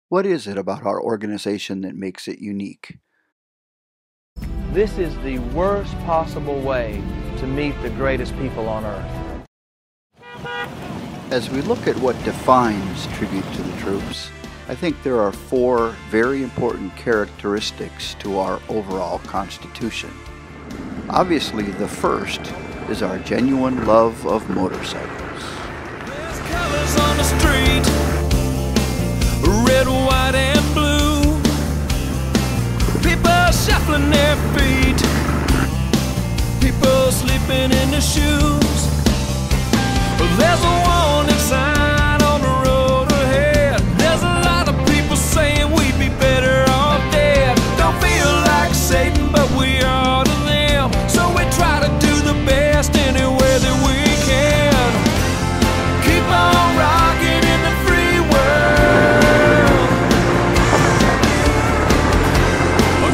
What is it about our organization that makes it unique? This is the worst possible way to meet the greatest people on earth. As we look at what defines Tribute to the Troops, I think there are 4 very important characteristics to our overall constitution. Obviously, the first is our genuine love of motorcycles. There's colors on the street, red, white, and blue. People shuffling their feet, people sleeping in their shoes. There's a warning sign on the road ahead. There's a lot of people saying we'd be better off dead. Don't feel like Satan, but we are to them. So we try to do the best any way that we can. Keep on rocking in the free world.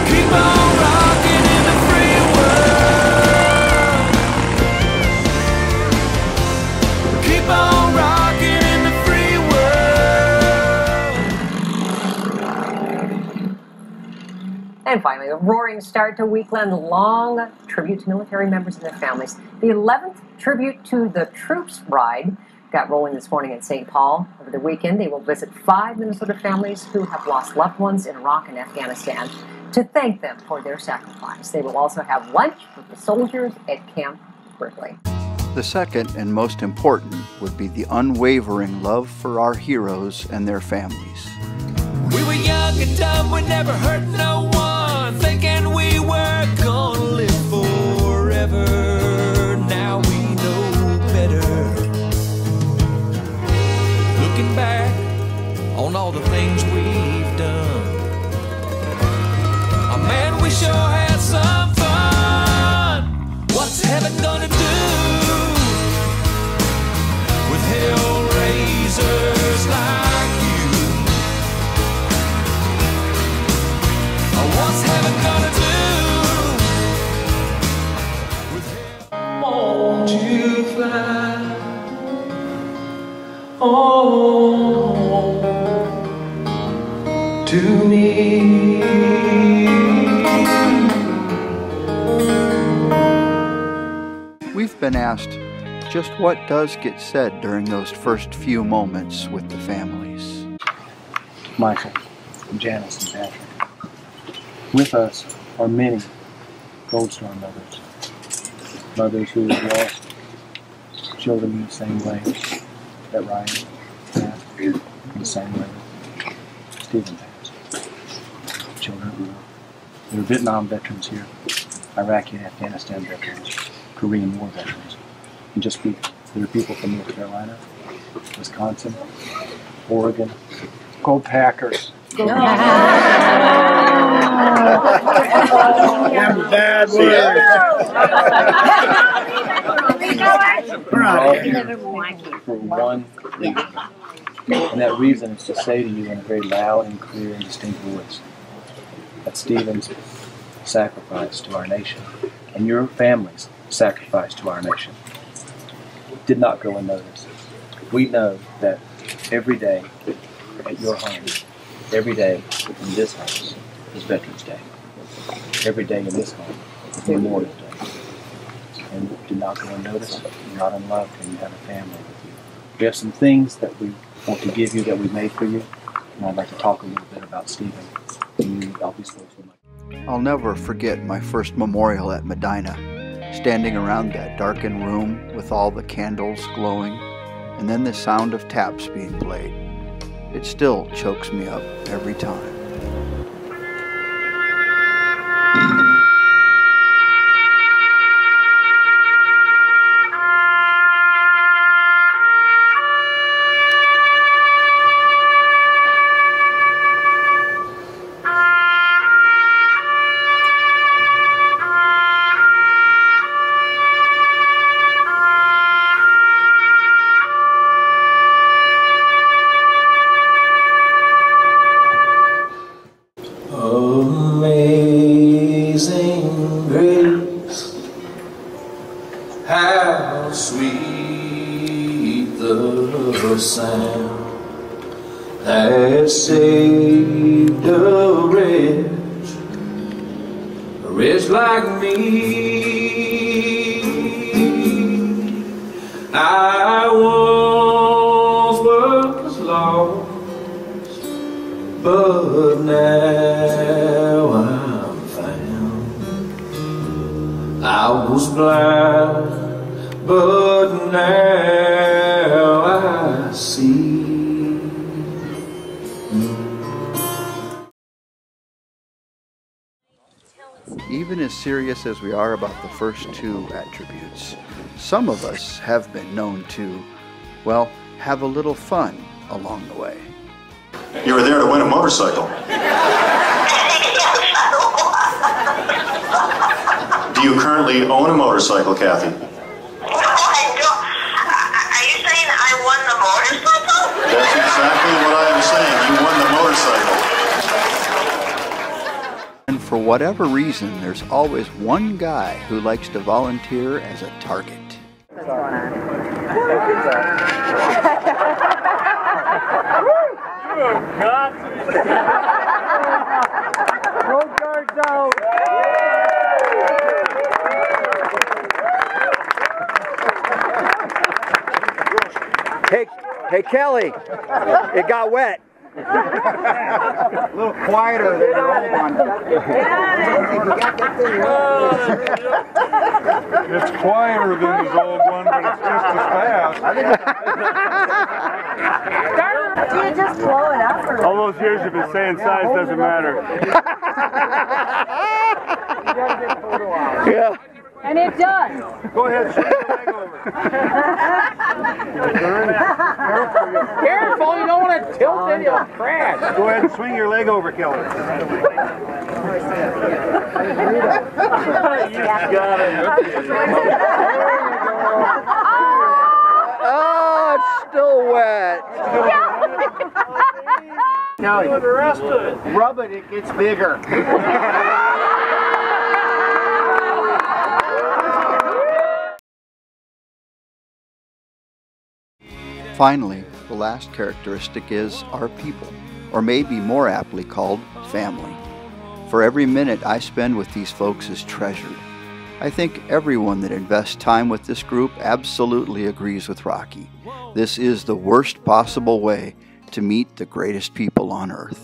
Keep on rocking in the free world. Keep on rocking in the free world. And finally, a roaring start to a weekend-long tribute to military members and their families. The 11th Tribute to the Troops ride got rolling this morning in St. Paul. Over the weekend, they will visit 5 Minnesota families who have lost loved ones in Iraq and Afghanistan to thank them for their sacrifice. They will also have lunch with the soldiers at Camp Berkeley. The second and most important would be the unwavering love for our heroes and their families. We were young and dumb, we never hurt no one, thinking we were gonna live forever. Now we know better. Looking back on all the things we've done, oh man, we sure had some fun. What's heaven gonna do with hell raisers like you? What's heaven gonna do with hell? Won't you fly home to me? We've been asked, just what does get said during those first few moments with the families? Michael, Janice, and Patrick. With us are many Gold Star mothers. Mothers who have lost children in the same way that Ryan passed, in the same way that Stephen passed. Children who are Vietnam veterans here, Iraqi and Afghanistan veterans, Korean War veterans. And just there are people from North Carolina, Wisconsin, Oregon. Go Packers! Bad word. We're all here for one reason. And that reason is to say to you in a very loud and clear and distinct voice that Stephen's sacrifice to our nation and your family's sacrifice to our nation did not go unnoticed. We know that every day at your home, every day in this house is Veterans Day. Every day in this home is Memorial Day. And do not go unnoticed. You're not unloved when you have a family with you. We have some things that we want to give you that we made for you. And I'd like to talk a little bit about Stephen. And all these folks would like. I'll never forget my first memorial at Medina, standing around that darkened room with all the candles glowing, and then the sound of taps being played. It still chokes me up every time. that saved a wretch like me. I once was lost, but now I'm found. I was blind, but now I see. Even as serious as we are about the first two attributes, some of us have been known to, well, have a little fun along the way. You were there to win a motorcycle. Do you currently own a motorcycle, Kathy? No, I don't. Are you saying I won the motorcycle? That's exactly what I am saying. You won the motorcycle. And for whatever reason, there's always one guy who likes to volunteer as a target. Road guards out. Hey Kelly, it got wet. A little quieter than your old one. It's quieter than his old one, but it's just as fast. Do you just blow it up? Or? All those years you've been saying size doesn't matter. Yeah. And it does. Go ahead, swing your leg over. Careful, you don't want to tilt it, you'll crash. Go ahead and swing your leg over, Kelly. You got it. Oh, it's still wet. Now, rub it, it gets bigger. Finally, the last characteristic is our people, or maybe more aptly called family. For every minute I spend with these folks is treasured. I think everyone that invests time with this group absolutely agrees with Rocky. This is the worst possible way to meet the greatest people on earth.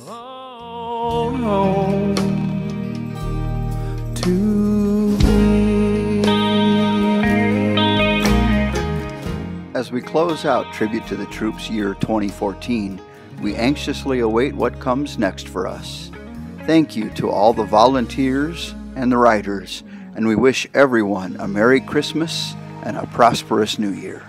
As we close out Tribute to the Troops year 2014, we anxiously await what comes next for us. Thank you to all the volunteers and the writers, and we wish everyone a Merry Christmas and a prosperous New Year.